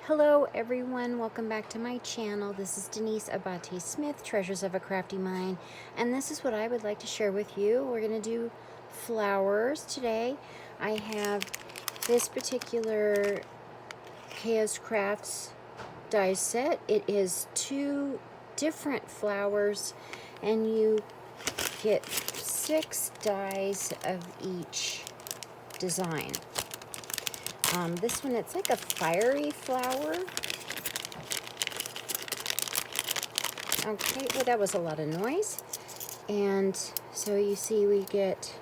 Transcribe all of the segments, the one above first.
Hello everyone, welcome back to my channel. This is Denise Abate Smith, Treasures of a Crafty Mind, and this is what I would like to share with you. We're going to do flowers today. I have this particular KSCrafts die set. It is 2 different flowers and you get 6 dies of each design. This one, it's like a fiery flower. Okay, well that was a lot of noise. And so you see we get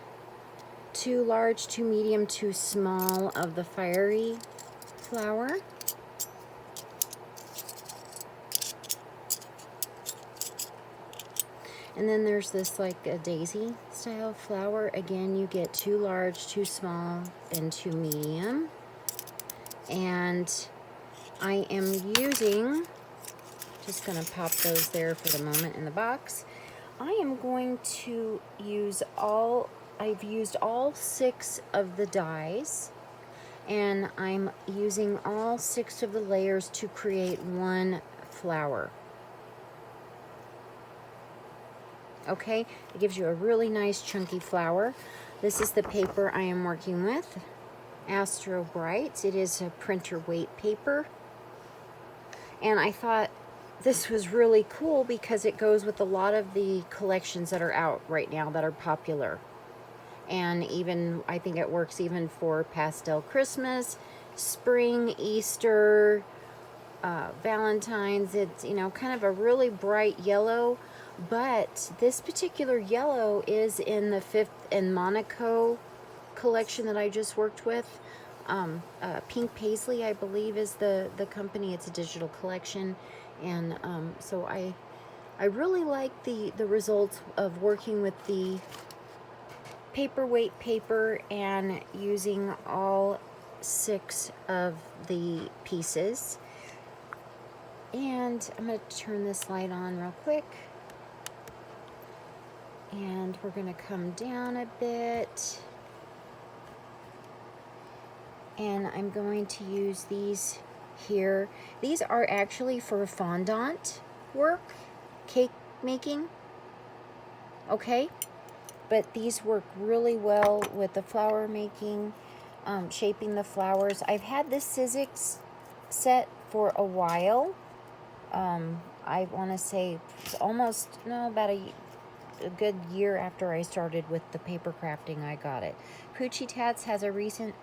2 large, 2 medium, 2 small of the fiery flower. And then there's this like a daisy style flower. Again, you get 2 large, 2 small, and 2 medium. And I am using, just going to pop those there for the moment in the box. I am going to use I've used all 6 of the dies, and I'm using all 6 of the layers to create one flower. Okay, it gives you a really nice chunky flower. This is the paper I am working with, Astro Bright. It is a printer weight paper, and I thought this was really cool because it goes with a lot of the collections that are out right now that are popular. And even, I think it works even for pastel Christmas, spring, Easter, Valentine's. It's, you know, kind of a really bright yellow, but this particular yellow is in the 5th and Monaco collection that I just worked with. Pink Paisley, I believe, is the company. It's a digital collection, and so I really like the results of working with the paperweight paper and using all 6 of the pieces. And I'm going to turn this light on real quick, and we're going to come down a bit. And I'm going to use these here. These are actually for fondant work, cake making, okay? But these work really well with the flower making, shaping the flowers. I've had this Sizzix set for a while. I want to say it's almost, no, about a good year after I started with the paper crafting, I got it. Poochie Tats has a recent,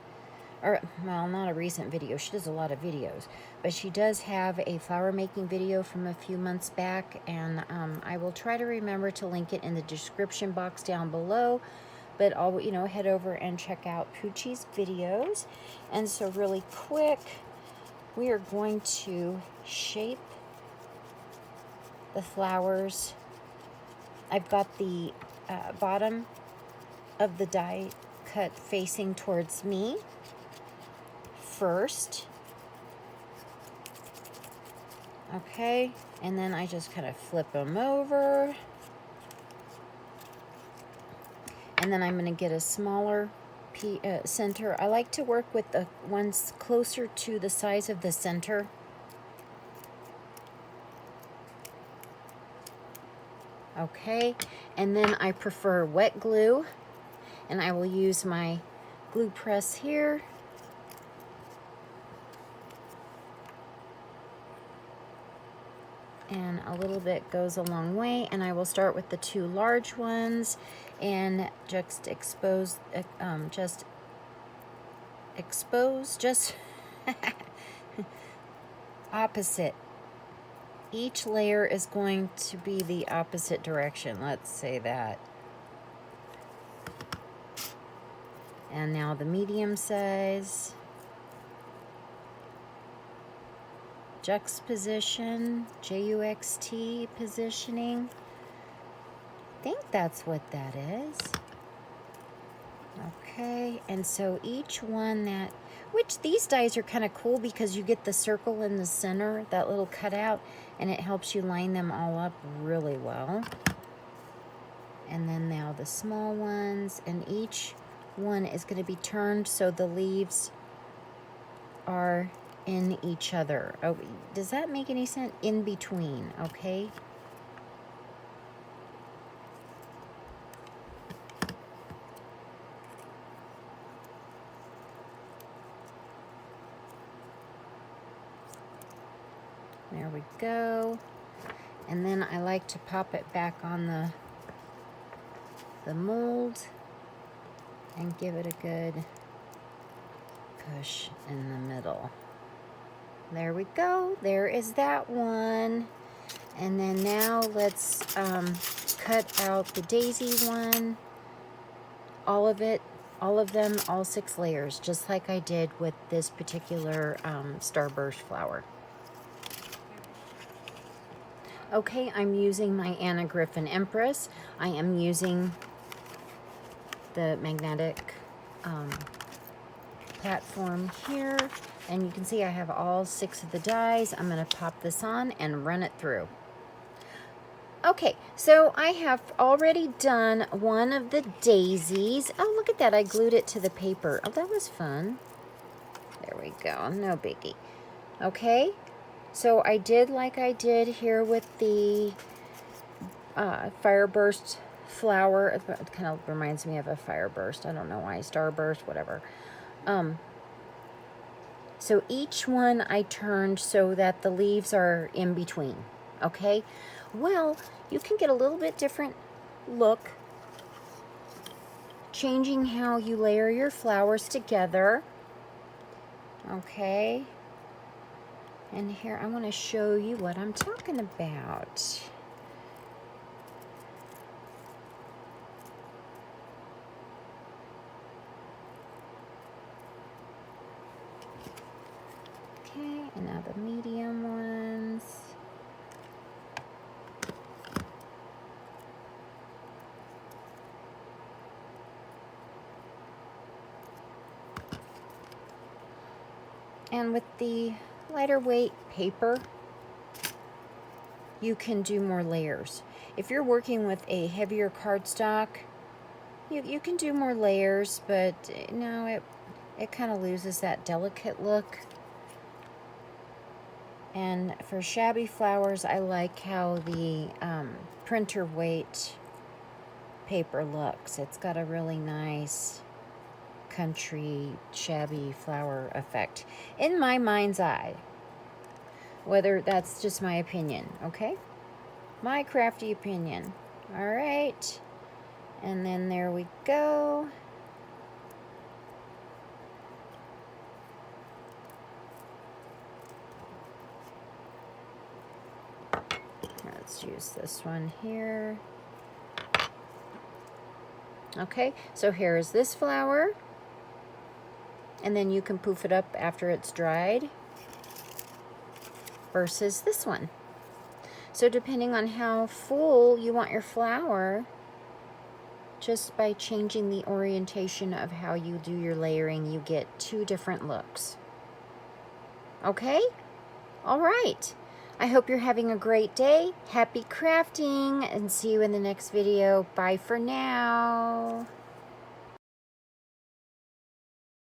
or well, not a recent video, she does a lot of videos, but she does have a flower making video from a few months back, and I will try to remember to link it in the description box down below. But I'll, you know, head over and check out Poochie's videos. And so really quick, we are going to shape the flowers. I've got the bottom of the die cut facing towards me first. Okay, and then I just kind of flip them over. And then I'm going to get a smaller center. I like to work with the ones closer to the size of the center. Okay, and then I prefer wet glue, and I will use my glue press here. And a little bit goes a long way, and I will start with the 2 large ones and just expose opposite. Each layer is going to be the opposite direction, let's say that. And now the medium size. Juxtaposition, J-U-X-T positioning. I think that's what that is. Okay, and so each one that, which these dies are kind of cool because you get the circle in the center, that little cutout, and it helps you line them all up really well. And then now the small ones, and each one is going to be turned so the leaves are in each other. Oh, does that make any sense? In between, okay? There we go. And then I like to pop it back on the mold and give it a good push in the middle. There we go. There is that one. And then now let's cut out the daisy one. All of it, all of them, all 6 layers, just like I did with this particular starburst flower. Okay, I'm using my Anna Griffin Empress. I am using the magnetic platform here, and you can see I have all 6 of the dies. I'm going to pop this on and run it through. Okay, so I have already done one of the daisies. Oh, look at that. I glued it to the paper. Oh, that was fun. There we go. No biggie. Okay, so I did like I did here with the Fireburst flower. It kind of reminds me of a Fireburst. I don't know why. Starburst, whatever. So each one I turned so that the leaves are in between. Okay? Well, you can get a little bit different look changing how you layer your flowers together. Okay? And here I want to show you what I'm talking about. Okay, and now the medium ones. And with the lighter weight paper, you can do more layers. If you're working with a heavier cardstock, you can do more layers, but no, it kind of loses that delicate look. And for shabby flowers, I like how the printer weight paper looks. It's got a really nice country shabby flower effect in my mind's eye. Whether that's just my opinion, okay? My crafty opinion. All right. And then there we go. Let's use this one here. Okay, so here is this flower. And then you can poof it up after it's dried versus this one. So depending on how full you want your flower, just by changing the orientation of how you do your layering, you get 2 different looks. Okay? All right. I hope you're having a great day. Happy crafting, and see you in the next video. Bye for now.